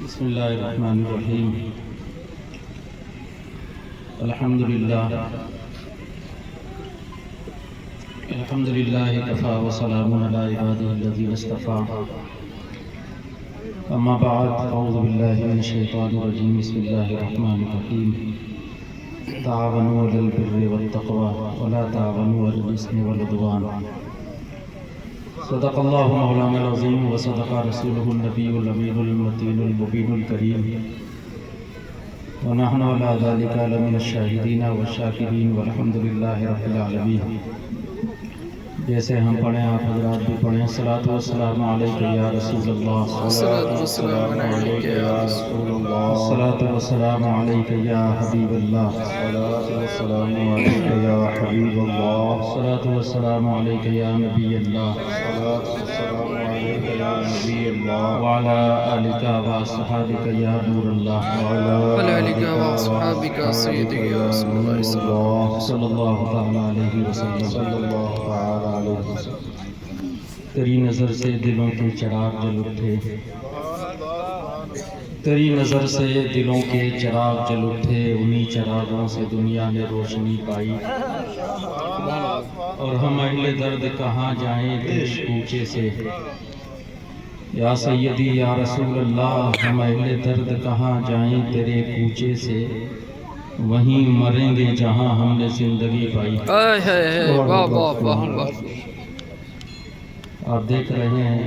بسم اللہ الرحمن الرحیم الحمدللہ کفا وسلام علی عبادہ الذین اصطفیٰ اما بعد اعوذ باللہ من الشیطان الرجیم بسم اللہ الرحمن الرحیم تعاونوا علی البر والتقوی ولا تعاونوا علی الاثم والعدوان صدق اللہ مولانا العظیم وصدق رسولہ النبی الامین المتین المبین الکریم ونحن علی ذلک لمن الشاہدین والشاکرین والحمد للہ رب العالمین۔ جیسے ہم پڑھیں آپ حضرات بھی پڑھیں۔ الصلاۃ والسلام علیک یا رسول اللہ، الصلاۃ والسلام علیک یا رسول اللہ، الصلاۃ والسلام علیک یا حبیب اللہ، الصلاۃ والسلام علیک یا حبیب اللہ، الصلاۃ والسلام علیک یا نبی اللہ، الصلاۃ والسلام علیک یا نبی اللہ، وعلی آلک واصحابک یا نور اللہ، وعلی آلک واصحابک سیدی یا رسول اللہ صلی اللہ تعالی علیہ وسلم۔ صلی اللہ تعالی علیہ وسلم۔ تیری نظر سے دلوں کے چراغ جل اٹھے، تیری نظر سے دلوں کے چراغ جل اٹھے، انہی چراغوں سے دنیا نے روشنی پائی، اور ہم اہل درد کہاں جائیں دیش کوچے سے، یا سیدی یا رسول اللہ، ہم اہل درد کہاں جائیں تیرے کوچے سے، وہیں مریں گے جہاں ہم نے زندگی پائی۔ واہ واہ واہ واہ۔ آپ دیکھ رہے ہیں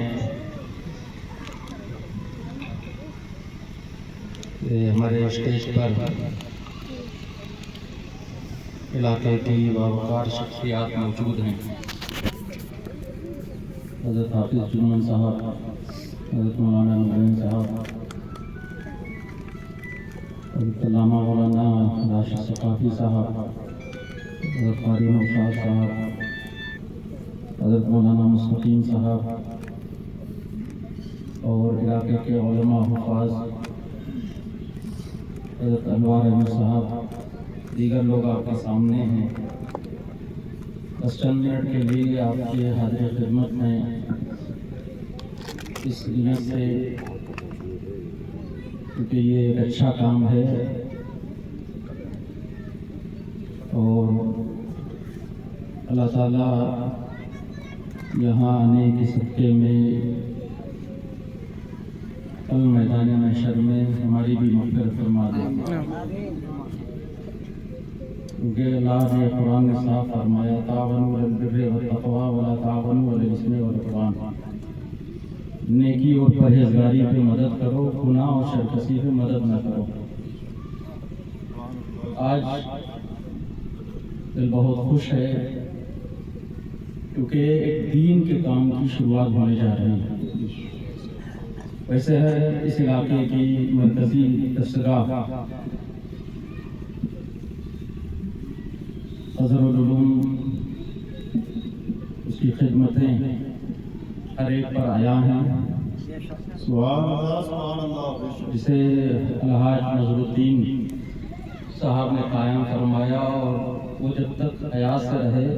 کہ ہمارے اسٹیج پر علاقے کی باوقار شخصیات موجود ہیں۔ حضرت حافظ جمن صاحب، حضرت مولانا نورین صاحب، حضرت علامہ مولانا راشد ثقافی صاحب، حضرت قاری نوشاد صاحب، حضرت مولانا مستقیم صاحب، اور علاقے کے علماء حفاظ حضرت انوار احمد صاحب، دیگر لوگ آپ کے سامنے ہیں۔ بس چند منٹ کے لیے آپ کی حاضر خدمت میں اس نیت سے، کیونکہ یہ ایک اچھا کام ہے اور اللہ تعالیٰ یہاں آنے کے صدقے میں کل میدان محشر میں ہماری بھی مغفرت فرما دے، کیونکہ اللہ نے قرآن میں صاف فرمایا تعاونوا علی البر والتقوی ولا تعاونوا علی الاثم والعدوان، نیکی اور پرہیزگاری پہ مدد کرو، گناہ اور شرکسی پہ مدد نہ کرو۔ آج دل بہت خوش ہے کیونکہ ایک دین کے کام کی شروعات ہونے جا رہی ہے۔ ویسے ہے اس علاقے کی مرکزی دستگاہ اظہر العلوم، اس کی خدمتیں ہر ایک پر آیا ہیں، جسے الحاج نظر الدین صاحب نے قائم فرمایا، اور وہ جب تک حیات سے رہے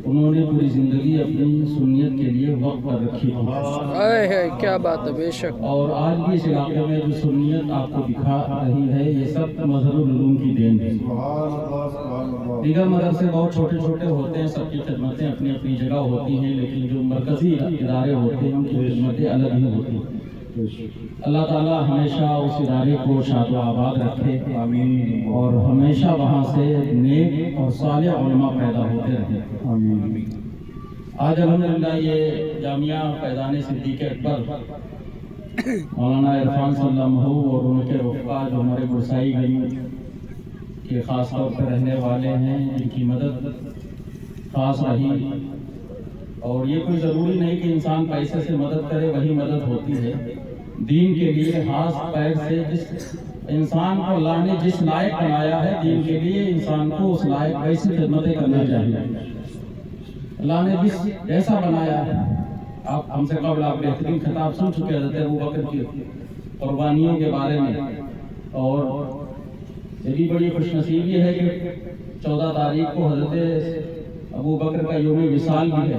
انہوں نے پوری زندگی اپنی سنیت کے لیے وقف پر رکھی تھی، کیا بات ہے، بے شک۔ اور آج بھی اس علاقے میں جو سنیت آپ کو دکھا رہی ہے یہ سب مظہر العلوم کی دین ہے۔ دیگر مدرسے بہت چھوٹے چھوٹے ہوتے ہیں، سب کی خدمتیں اپنی اپنی جگہ ہوتی ہیں، لیکن جو مرکزی ادارے ہوتے ہیں ان کی خدمتیں الگ ہی ہوتی ہیں۔ اللہ تعالیٰ ہمیشہ اس ادارے کو شاد و آباد رکھے، آمین، اور ہمیشہ وہاں سے نیک اور صالح علماء پیدا ہوتے رہے، آمین۔ آج الحمدللہ یہ جامعہ فیضان صدیق اکبر مولانا عرفان صلی اللہ علیہ اور ان کے رفقا جو ہمارے برسائی گنج کے خاص طور پر رہنے والے ہیں، ان کی مدد خاص رہی، اور یہ کوئی ضروری نہیں کہ انسان پیسے سے مدد کرے وہی مدد ہوتی ہے، دین کے لیے ہاتھ پیر سے جس انسان کو اللہ نے جس لائق بنایا ہے دین کے لیے، انسان کو اس لائق ویسی خدمتیں کرنا چاہیے۔ اللہ نے جس جیسا بنایا ہے، آپ ہم سے قبل آپ بہترین خطاب سن چکے حضرت ابوبکر کی قربانیوں کے بارے میں، اور میری بڑی خوش نصیبی ہے کہ 14 تاریخ کو حضرت ابوبکر کا یوم وصال بھی ہے،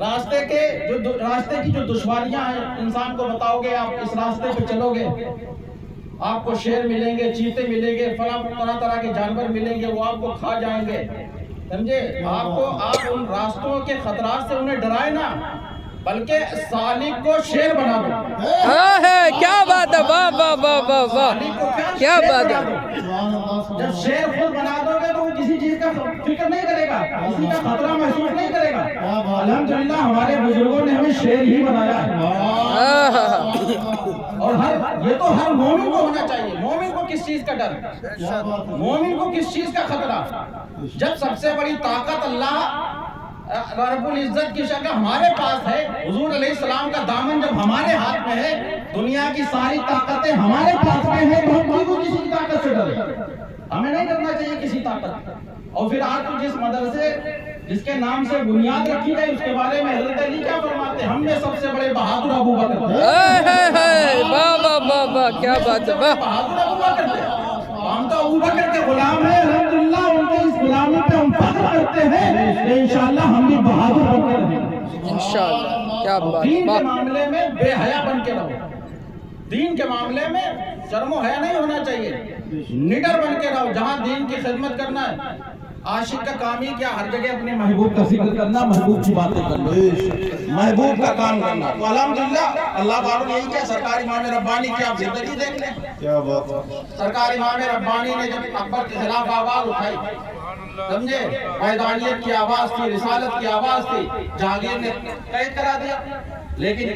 راستے کی جو دشواریاں ہیں انسان کو بتاؤ گے، آپ اس راستے پہ چلو گے، آپ کو شیر ملیں گے، چیتے ملیں گے، طرح طرح کے جانور ملیں گے، وہ آپ کو کھا جائیں گے، سمجھے؟ آپ ان راستوں کے خطرات سے انہیں ڈرائے نہ، بلکہ سالک کو شیر بنا دو۔ کیا بات ہے، واہ واہ واہ واہ واہ، کیا بات ہے۔ جب شیر خود بنا دو گے تو وہ کسی چیز کا فکر نہیں کرے گا، کسی کا خطرہ محسوس نہیں کرے گا۔ الحمدللہ ہمارے بزرگوں نے ہمیں شیر ہی بنایا ہے، اور یہ تو ہر مومن کو ہونا چاہیے۔ مومن کو کس چیز کا ڈر، مومن کو کس چیز کا خطرہ؟ جب سب سے بڑی طاقت اللہ رب العزت کی شکل ہمارے پاس ہے، حضور علیہ السلام کا دامن جب ہمارے ہاتھ میں ہے، دنیا کی ساری طاقتیں ہمارے پاس میں ہیں، تو ہم کو کسی کی طاقت سے ڈرے؟ ہمیں نہیں ڈرنا چاہیے کسی طاقت۔ اور پھر آج تو جس مدرسے جس کے نام سے بنیاد رکھی گئی، اس کے بارے میں حضرت علی کیا فرماتے ہیں؟ ہم میں سب سے بڑے بہادر ابو بکر تھے۔ واہ واہ واہ واہ، کیا بات ہے، واہ۔ بہادر ابو بکر تھے، ہم تو ابو بکر کے غلام ہیں، الحمدللہ ان کے اس غلامی پہ ہم فخر کرتے ہیں کہ انشاءاللہ ہم بھی بہادر بکر ہیں انشاءاللہ، کیا بات۔ دین کے معاملے میں بے حیا بن کے رہو، دین کے معاملے میں شرم و حیا نہیں ہونا چاہیے، نڈر بن کے رہو۔ جہاں دین کی خدمت کرنا ہے، عاشق کا کام ہی کیا، ہر جگہ اپنے محبوب کا ذکر کرنا، محبوب کی باتیں کرنا، محبوب کا کام کرنا۔ تو الحمدللہ اللہ والوں نے یہی کیا، سرکار امام ربانی کی آپ زندگی دیکھ لیں۔ کیا بات ہے۔ سرکار امام ربانی نے جب اکبر کے خلاف آواز اٹھائی، سمجھے، میدانیت کی آواز تھی، رسالت کی آواز تھی، جہانگیر نے قید کرا دیا، لیکن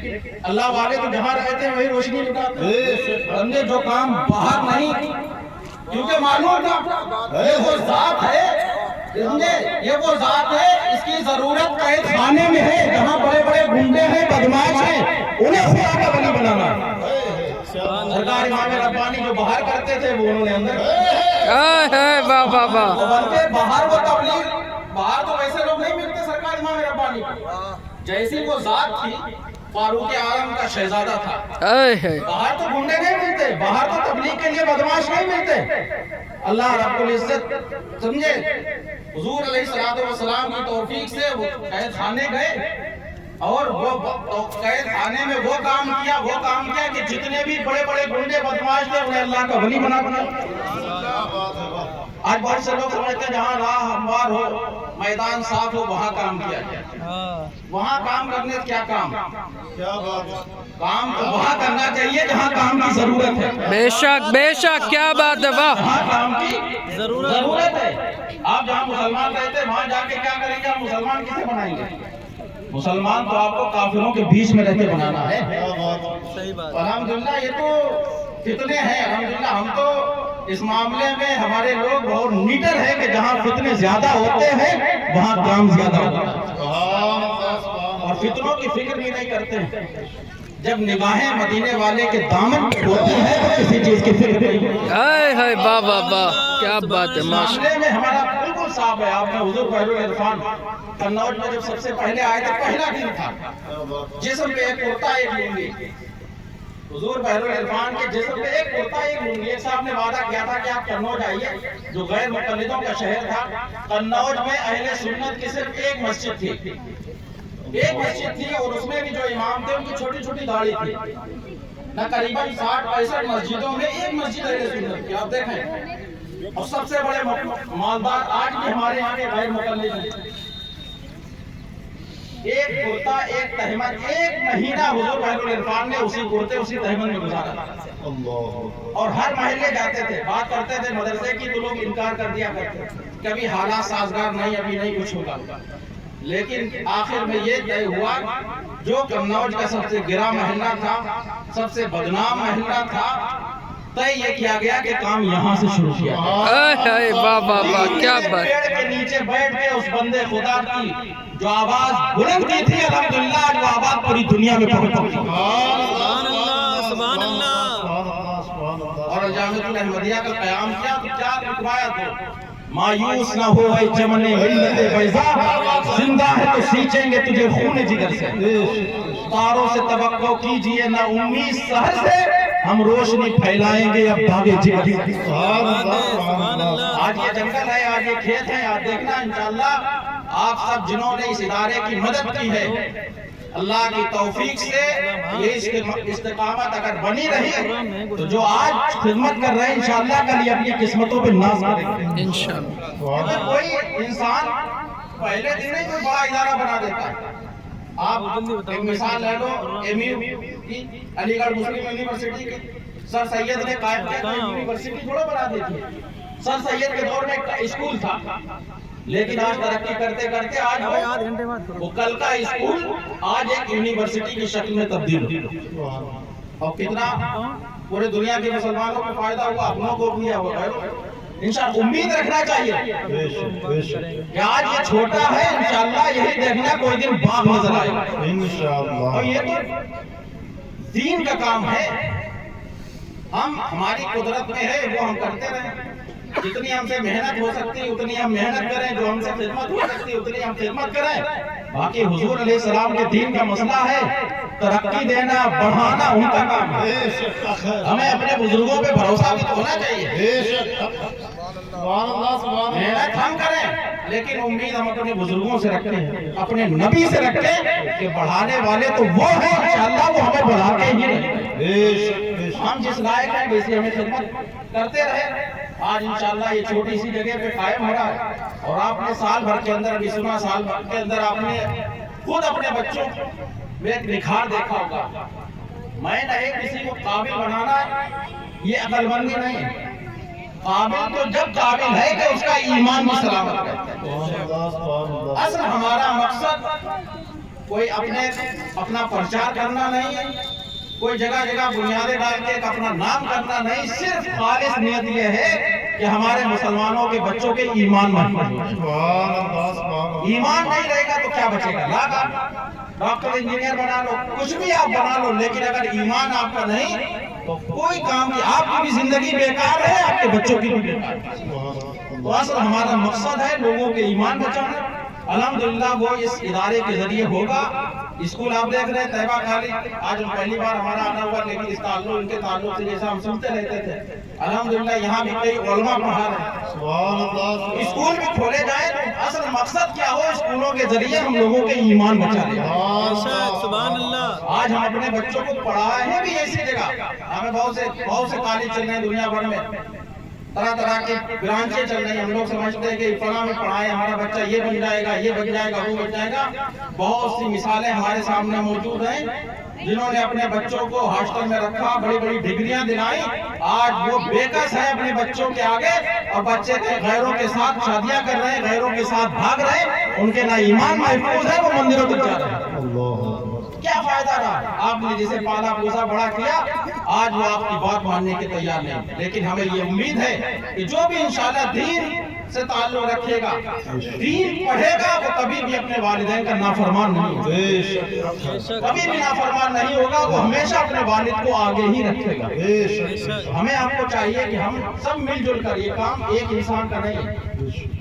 اللہ والے تو جہاں رہتے ہیں وہی روشنی لٹاتے، سمجھے، جو کام باہر نہیں، کیونکہ معلوم تھا یہ وہ ذات ہے، یہ وہ ذات ہے، اس کی ضرورت قید خانے میں ہے، جہاں بڑے بڑے گنڈے ہیں، بدماش ہیں، انہیں خدا کا ولی بنانا ہے۔ سرکار امام ربانی جو باہر کرتے تھے وہ انہوں نے اندر، واہ واہ واہ، بلکہ باہر وہ تبلیغ، باہر تو ویسے لوگ نہیں ملتے سرکار امام ربانی کو، جیسی وہ ذات تھی، فاروق اعظم کا شہزادہ تھا، باہر تو گنڈے نہیں ملتے، باہر تو تبلیغ کے لیے بدماش نہیں ملتے۔ اللہ رب العزت، سمجھے، حضور علیہ السلام کی توفیق سے وہ قید خانے گئے، اور وہ قید خانے میں وہ کام کیا کہ جتنے بھی بڑے بڑے گنڈے بدماش تھے انہیں اللہ کا ولی بنا دیا۔ آج بہت سے لوگ سمجھتے ہیں جہاں راہ ہموار ہو، میدان صاف ہو، وہاں کام کیا جائے، وہاں کام کرنے سے کیا کام، کام تو وہاں کرنا چاہیے جہاں کام کی ضرورت ہے۔ بے شک بے شک، کیا بات ہے، واہ۔ جہاں کام کی ضرورت ہے، آپ جہاں مسلمان رہتے ہیں وہاں جا کے کیا کریں گے؟ آپ مسلمان کسے بنائیں گے؟ مسلمان تو آپ کو کافروں کے بیچ میں رہ کے بنانا ہے۔ الحمدللہ یہ تو فتنے ہیں، الحمدللہ ہم تو اس معاملے میں ہمارے لوگ بہت نیٹر ہیں کہ جہاں فتنے زیادہ ہوتے ہیں وہاں کام زیادہ ہوتا ہے، اور فتنوں کی فکر بھی نہیں کرتے ہیں۔ جب نگاہیں مدینے والے کے دامن پہ ہوتی ہیں تو کسی چیز کی فکر نہیں ہوتی۔ ہائے واہ واہ واہ، کیا بات ہے، ماشاءاللہ۔ معاملے میں ہمارا بالکل صاف ہے۔ آپ نے حضور بحر العرفان قنوج میں جب سب سے پہلے آئے تھے، پہلا دن تھا، جسم پہ ایک کرتا ایک لنگی، حضور بحر العرفان کے جسم پہ ایک کرتا ایک لنگی۔ ایک صاحب نے وعدہ کیا تھا کہ آپ قنوج آئیے، جو غیر مقلدوں کا شہر تھا۔ قنوج میں اہل سنت کی صرف ایک مسجد تھی، ایک مسجد تھی، اور اس میں بھی جو امام تھے ان کی چھوٹی چھوٹی داڑھی تھی۔ نہ قریباً 60-65 مسجدوں میں ایک مسجد اہل سنت کی، آپ دیکھیں، اور سب سے بڑے مالدار آج بھی ہمارے یہاں کے غیر مقلد ہیں۔ ایک کرتا ایک تہمت، ایک مہینہ حضور بحر العرفان نے اسی کرتے اسی تہمت میں گزارا، اور ہر محلے جاتے تھے، بات کرتے تھے مدرسے کی تو لوگ انکار کر دیا کرتے، کبھی حالات سازگار نہیں، ابھی نہیں کچھ ہوگا، لیکن آخر میں یہ طے ہوا، جو قنوج کا سب سے گرا محلہ تھا، سب سے بدنام محلہ تھا، طے یہ کیا گیا کہ کام یہاں سے شروع کیا واہ واہ واہ، کیا بات۔ پیڑ کے نیچے بیٹھ کے اس بندے خدا کی جو آواز بلند کی تھی، الحمدللہ آج وہ آواز پوری دنیا میں پہنچ چکی ہے۔ سبحان اللہ۔ اور جامعۃ الاحمدیہ کا قیام کیا تو کیا لکھوایا تو، مایوس نہ ہو اے چمن ملت بیضا، زندہ ہے تو سینچیں گے تجھے خون جگر سے، تاروں سے توقع کیجئے نہ امید سحر سے، ہم روشنی پھیلائیں گے اب داغے جگر سے۔ آج یہ جنگل ہے، آج یہ کھیت ہے، آج دیکھنا انشاءاللہ آپ سب جنہوں نے اس ادارے کی مدد کی ہے، اللہ کی توفیق سے یہ استقامت اگر بنی رہی تو جو آج خدمت کر رہے ہیں انشاءاللہ کل یہ اپنی قسمتوں پہ ناز کریں گے انشاءاللہ۔ کوئی انسان پہلے دن نہیں کوئی بڑا ادارہ بنا دیتا ہے۔ آپ ایک مثال لے لو ایم یو کی، علی گڑھ مسلم یونیورسٹی کی، سر سید نے قائم کیا، یونیورسٹی تھوڑا بنا دیتی ہے۔ سر سید کے دور میں ایک اسکول تھا، لیکن آج ترقی کرتے کرتے آج وہ کل کا اسکول آج ایک یونیورسٹی کی شکل میں تبدیل ہو، اور کتنا پورے دنیا کے مسلمانوں کو فائدہ ہوا، اپنوں کو بھی ہوا۔ انشاءاللہ امید رکھنا چاہیے کہ آج یہ چھوٹا ہے، انشاءاللہ یہی دیکھنا کوئی دن باغ نظر آئے گا، اور یہ تو دین کا کام ہے۔ ہم ہماری قدرت میں ہے وہ ہم کرتے رہیں، جتنی ہم سے محنت ہو سکتی اتنی ہم محنت کریں، جو ہم سے خدمت ہو سکتی اتنی ہم خدمت کریں۔ باقی حضور علیہ السلام کے دین کا مسئلہ ہے، ترقی دینا بڑھانا ان کا کام ہے۔ ہمیں اپنے بزرگوں پہ بھروسہ بھی تو ہونا چاہیے، محنت ہم کریں لیکن امید ہم اپنے بزرگوں سے رکھتے ہیں، اپنے نبی سے رکھتے ہیں کہ بڑھانے والے تو وہ ہیں، انشاءاللہ وہ ہمیں بڑھاتے ہی رہیں۔ ہم جس لائق ہیں ویسے ہمیں خدمت کرتے رہے۔ آج انشاءاللہ یہ چھوٹی سی جگہ پہ قائم ہو رہا ہے، اور آپ نے سال بھر کے اندر ابھی سنا، سال بھر کے اندر آپ نے خود اپنے بچوں میں ایک نکھار دیکھا ہوگا۔ میں نہیں کسی کو قابل بنانا یہ عقل مندی نہیں ہے، قابل تو جب قابل ہے کہ اس کا ایمان بھی سلامت ہے۔ اصل ہمارا مقصد کوئی اپنا پرچار کرنا نہیں ہے، کوئی جگہ جگہ بنیادیں ڈال کے اپنا نام کرنا نہیں، صرف خالص نیت یہ ہے کہ ہمارے مسلمانوں کے بچوں کے ایمان محفوظ ہو۔ ایمان نہیں رہے گا تو کیا بچے گا؟ لاگا ڈاکٹر انجینئر بنا لو، کچھ بھی آپ بنا لو، لیکن اگر ایمان آپ کا نہیں تو کوئی کام نہیں، آپ کی بھی زندگی بیکار ہے، آپ کے بچوں کی بھی بیکار ہے۔ تو اصل ہمارا مقصد ہے لوگوں کے ایمان بچانا۔ الحمدللہ وہ اس ادارے کے ذریعے ہوگا۔ اسکول آپ دیکھ رہے ہیں طیبہ کالج، آج پہلی بار ہمارا آنا ہوا، لیکن اس تعلق ان کے تعلق سے جیسا ہم سنتے رہتے تھے، الحمدللہ یہاں بھی کئی علماء پڑھا رہے ہیں۔ اسکول بھی کھولے جائیں تو اصل مقصد کیا ہو، اسکولوں کے ذریعے ہم لوگوں کے ایمان بچا لیں۔ آج ہم اپنے بچوں کو پڑھائے ہیں بھی ایسی جگہ، ہمیں بہت سے کالج چل رہے ہیں دنیا بھر میں، طرح طرح کی برانچیں چل رہی ہیں، ہم لوگ سمجھتے ہیں کہ فلاں میں پڑھائیں ہمارا بچہ یہ بن جائے گا، یہ بن جائے گا، وہ بن جائے گا۔ بہت سی مثالیں ہمارے سامنے موجود ہیں جنہوں نے اپنے بچوں کو ہاسٹل میں رکھا، بڑی بڑی ڈگریاں دلائیں، آج وہ بےکس ہیں اپنے بچوں کے آگے، اور بچے غیروں کے ساتھ شادیاں کر رہے ہیں، غیروں کے ساتھ بھاگ رہے ہیں، ان کے نہ ایمان محفوظ ہے، وہ مندروں تک جا رہے ہیں۔ کیا فائدہ رہا؟ آپ نے جسے پالا پوسا بڑا کیا، آج وہ آپ کی بات ماننے کے تیار نہیں، لیکن ہمیں یہ امید ہے کہ جو بھی انشاءاللہ دین سے تعلق رکھے گا، دین پڑھے گا، وہ کبھی بھی اپنے والدین کا نافرمان نہیں ہوگا، کبھی بھی نافرمان نہیں ہوگا، وہ ہمیشہ اپنے والد کو آگے ہی رکھے گا۔ ہمیں آپ کو چاہیے کہ ہم سب مل جل کر، یہ کام ایک انسان کا نہیں ہے۔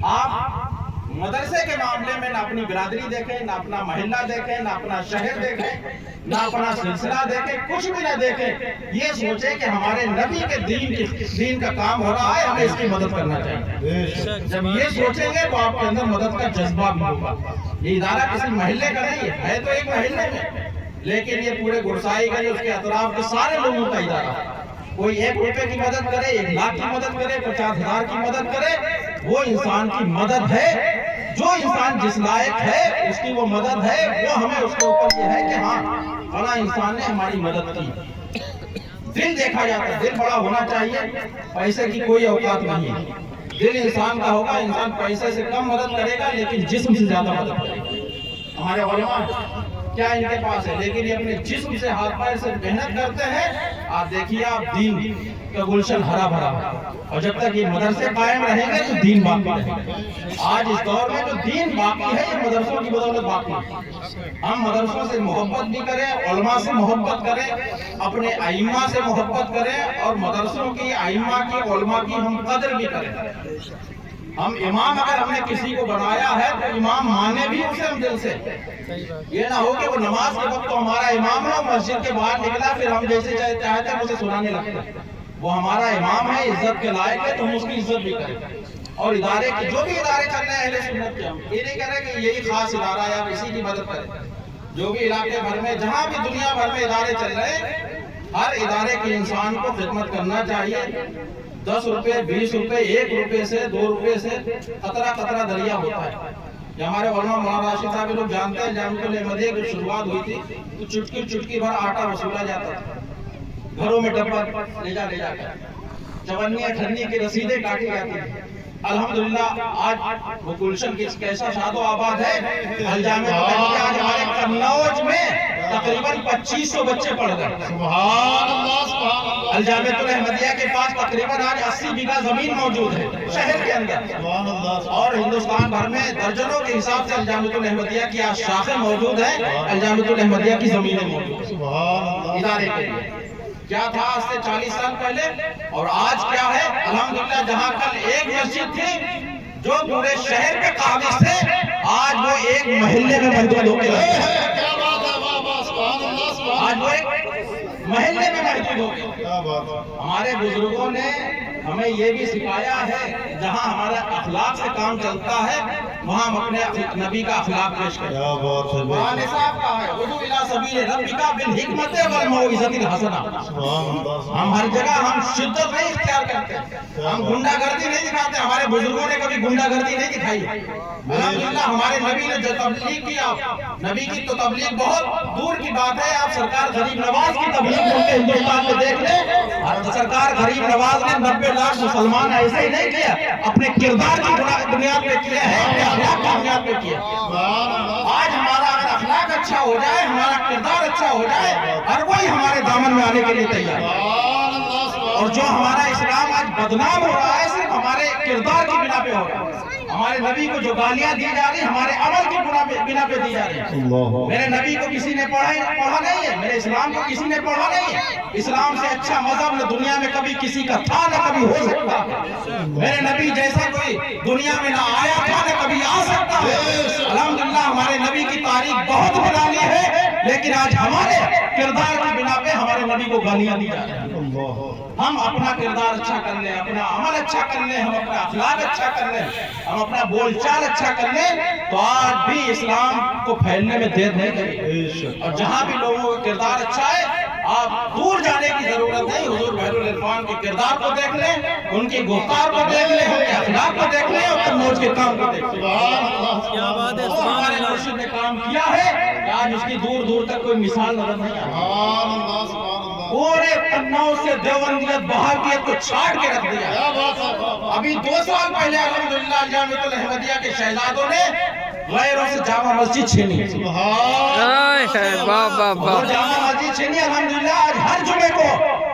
آپ مدرسے کے معاملے میں نہ اپنی برادری دیکھیں، نہ اپنا محلہ دیکھیں، نہ اپنا شہر دیکھیں، نہ اپنا سلسلہ دیکھیں، کچھ بھی نہ دیکھیں، یہ سوچیں کہ ہمارے نبی کے دین کا کام ہو رہا ہے، ہمیں اس کی مدد کرنا چاہیے۔ جب یہ سوچیں گے تو آپ کے اندر مدد کا جذبہ بھی ہوگا۔ یہ ادارہ کسی محلے کا نہیں ہے تو ایک محلے میں، لیکن یہ پورے گرسائی کا جو اس کے اطراف کے سارے لوگوں کا ادارہ ہے۔ کوئی 1 روپے کی مدد کرے، 1 لاکھ کی مدد کرے، 50,000 کی مدد کرے، وہ انسان کی مدد ہے۔ جو انسان جس لائق ہے اس کی وہ مدد ہے، وہ ہمیں اس کے اوپر یہ ہے کہ ہاں فلاں انسان نے ہماری مدد کی۔ دل دیکھا جاتا ہے، دل بڑا ہونا چاہیے، پیسے کی کوئی اوقات نہیں ہے۔ دل انسان کا ہوگا، انسان پیسے سے کم مدد کرے گا لیکن جسم سے زیادہ مدد کرے گا۔ ہمارے علماء کیا ان کے پاس ہے، لیکن یہ اپنے جسم سے ہاتھ پیر سے محنت کرتے ہیں۔ آپ دیکھیے، آپ دین کا گلشن ہرا بھرا ہے، اور جب تک یہ مدرسے قائم رہیں گے تو دین باقی رہے گا۔ آج اس دور میں جو دین باقی ہے یہ مدرسوں کی بدولت باقی ہے۔ ہم مدرسوں سے محبت بھی کریں، علماء سے محبت کریں، اپنے ائمہ سے محبت کریں، اور مدرسوں کی، ائمہ کی، علماء کی ہم قدر بھی کریں۔ ہم امام اگر ہم نے کسی کو بنایا ہے تو امام مانے بھی اسے ہم دل سے، یہ نہ ہو کہ وہ نماز کے وقت تو ہمارا امام ہے، مسجد کے باہر نکلا پھر ہم جیسے چاہتے ہیں اسے سنانے لگتے ہیں۔ وہ ہمارا امام ہے، عزت کے لائق ہے، تو ہم اس کی عزت بھی کریں۔ اور ادارے کی جو بھی ادارے چل رہے ہیں اہل سنت کے، ہم یہ نہیں کہہ رہے کہ یہی خاص ادارہ ہے آپ اسی کی مدد کریں، جو بھی علاقے بھر میں جہاں بھی دنیا بھر میں ادارے چل رہے ہیں، ہر ادارے کے انسان کو خدمت کرنا چاہیے۔ 10 روپے 20 روپے 1 روپے سے 2 روپے سے قطرہ قطرہ دریا ہوتا ہے۔ یہ ہمارے علماء مولانا راشد صاحب لوگ جانتے ہیں، جامعۃ الاحمدیہ کی شروعات ہوئی تھی تو چٹکی چٹکی بھر آٹا وصولا جاتا تھا، گھروں میں ڈبہ لے جا کر چونی اٹھنی کی رسیدیں کاٹی جاتی تھی۔ الحمدللہ آج وہ گلشن کیسا شاد و آباد ہے۔ الجامعۃ الاحمدیہ آج ہمارے قنوج میں تقریباً 2500 بچے پڑھ گئے۔ سبحان اللہ سبحان اللہ۔ الجامعۃ الاحمدیہ کے پاس تقریباً آج 80 بیگھہ زمین موجود ہے شہر کے اندر، سبحان اللہ۔ اور ہندوستان بھر میں درجنوں کے حساب سے الجامعۃ الاحمدیہ کی آج شاخیں موجود ہیں، الجامعۃ الاحمدیہ کی زمینیں موجود ہیں سبحان اللہ۔ ادارے کے لیے۔ کیا تھا آج سے 40 سال پہلے اور آج کیا ہے؟ الحمدللہ جہاں کل ایک مسجد تھی جو پورے شہر کے قابض تھے، آج وہ ایک محلے میں محدود ہو گئے۔ کیا بات ہے، واہ واہ، سبحان اللہ سبحان آج وہ ایک محلے میں محدود ہو گئے۔ کیا بات ہے۔ ہمارے بزرگوں نے ہمیں یہ بھی سکھایا ہے، جہاں ہمارا اخلاق سے کام چلتا ہے وہاں ہم اپنے نبی کا اخلاق پیش کریں۔ کیا بات ہے۔ قرآن صاحب کا ہے، ادعو الی سبیل ربک بالحکمت والموعظۃ الحسنہ۔ سبحان اللہ۔ ہم ہر جگہ ہم شدت نہیں اختیار کرتے، ہم گنڈا گردی نہیں دکھاتے، ہمارے بزرگوں نے کبھی گنڈا گردی نہیں دکھائی۔ الحمدللہ ہمارے نبی نے جو تبلیغ کیا، نبی کی تو تبلیغ بہت دور کی بات ہے۔ آپ سرکار غریب نواز کی تبلیغ پورے ہندوستان میں دیکھ لیں، سرکار غریب نواز نے 90 لاکھ مسلمان ایسے ہی نہیں کیا، اپنے کردار کی بنیاد پہ کیا ہے، اپنے اخلاق کی بنیاد پہ کیا۔ آج ہمارا اگر اخلاق اچھا ہو جائے، ہمارا کردار اچھا ہو جائے، ہر کوئی ہمارے دامن میں آنے کے لیے تیار ہے۔ اور جو ہمارا اسلام آج بدنام ہو رہا ہے صرف ہمارے کردار کی بنا پہ ہو رہا ہے۔ ہمارے نبی کو جو گالیاں دی جا رہی ہیں ہمارے عمل کی بنا پہ دی جا رہی ہیں۔ میرے نبی کو کسی نے پڑھا نہیں ہے، میرے اسلام کو کسی نے پڑھا نہیں ہے۔ اسلام سے اچھا مذہب نہ دنیا میں کبھی کسی کا تھا نہ کبھی ہو سکتا۔ میرے نبی جیسا کوئی دنیا میں نہ آیا تھا نہ کبھی آ سکتا ہے۔ الحمدللہ ہمارے نبی کی تاریخ بہت نرالی ہے، لیکن آج ہمارے کردار کی بنا پہ ہمارے نبی کو گالیاں دی جا رہی ہیں۔ ہم اپنا کردار اچھا کر لیں، اپنا عمل اچھا کر لیں، ہم اپنا اخلاق اچھا کر لیں، ہم اپنا بول چال اچھا کر لیں، تو آج بھی اسلام کو پھیلنے میں دیر نہیں لگے۔ اور جہاں بھی لوگوں کا کردار اچھا ہے، آپ دور جانے کی ضرورت نہیں، حضور بحر العرفان کے کردار کو دیکھ لیں، ان کی گفتار کو دیکھ لیں، ان کے اخلاق کو دیکھ لیں، اور تنوج کے کام کو دیکھ لیں۔ وہ ہمارے مرشد نے کام کیا ہے کہ آج اس کی دور دور تک کوئی مثال نظر نہیں آتی۔ پورے قنوج سے دیوبندیت بہاویت کو چھاڑ کے رکھ دیا۔ ابھی 2 سال پہلے الحمدللہ جامعۃ الاحمدیہ کے شہزادوں نے غیروں سے جامع مسجد چھینی۔ وہ جامع مسجد چھینی، الحمدللہ آج ہر جمعے کو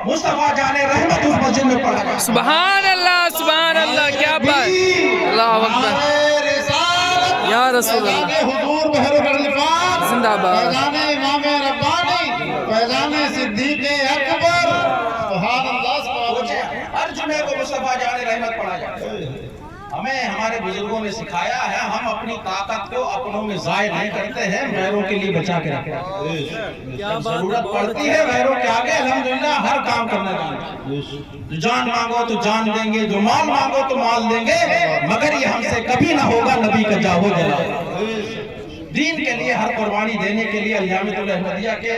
مصطفیٰ جان رحمت اس مسجد میں پڑھا گیا۔ سبحان اللہ، کیا بات، اللہ اکبر یا رسول اللہ، حضور بحر العرفان زندہ باد، فیضان امام ربانی، فیضان صدیق اکبر، سبحان اللہ سبحان اللہ۔ ہر جمعے کو مصطفیٰ جان رحمت پڑھا جاتا ہے۔ ہمیں ہمارے بزرگوں نے سکھایا ہے، ہم اپنی طاقت کو اپنوں میں ضائع نہیں کرتے ہیں، غیروں کے لیے بچا کے رکھتے ہیں۔ جب ضرورت پڑتی ہے غیروں کے آگے الحمدللہ ہر کام کرنا جانتے ہیں۔ جان مانگو تو جان دیں گے، جو مال مانگو تو مال دیں گے، مگر یہ ہم سے کبھی نہ ہوگا نبی کا جاہو جلال۔ دین کے لیے ہر قربانی دینے کے لیے الجامعۃ الاحمدیہ کے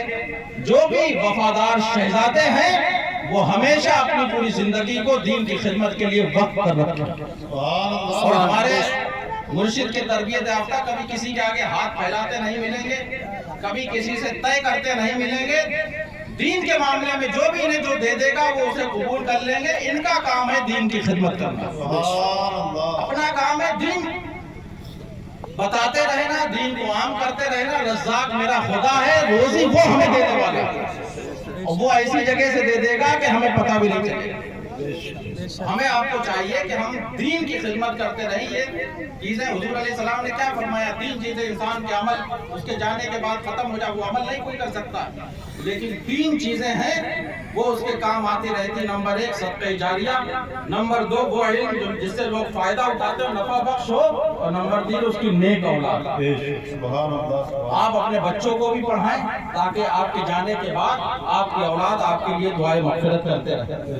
جو بھی وفادار شہزادے ہیں وہ ہمیشہ اپنی پوری زندگی کو دین کی خدمت کے لیے وقف کر رکھتے ہیں۔ اور ہمارے مرشد کے تربیت یافتہ کبھی کسی کے آگے ہاتھ پھیلاتے نہیں ملیں گے، کبھی کسی سے طے کرتے نہیں ملیں گے۔ دین کے معاملے میں جو بھی انہیں جو دے دے گا وہ اسے قبول کر لیں گے۔ ان کا کام ہے دین کی خدمت کرنا، اپنا کام ہے دین بتاتے رہنا، دین کو عام کرتے رہنا۔ رزاق میرا خدا ہے، روزی وہ ہمیں دینے والا ہے، اور وہ ایسی جگہ سے دے دے گا کہ ہمیں پتہ بھی نہیں چلے گا۔ ہمیں آپ کو چاہیے کہ ہم دین کی خدمت کرتے رہیں۔ یہ چیزیں حضور علیہ السلام نے کیا فرمایا، 3 چیزیں انسان کے عمل اس کے جانے کے بعد ختم ہو جائے، وہ عمل نہیں کوئی کر سکتا، لیکن 3 چیزیں ہیں وہ اس کے کام آتی رہتی۔ نمبر 1 صدقہ جاریہ، نمبر 2 وہ علم جس سے لوگ فائدہ اٹھاتے ہو، نفع بخش ہو، اور نمبر 3 اس کی نیک اولاد۔ آپ اپنے بچوں کو بھی پڑھائیں تاکہ آپ کے جانے کے بعد آپ کی اولاد آپ کے لیے دعائیں مغفرت کرتے رہے،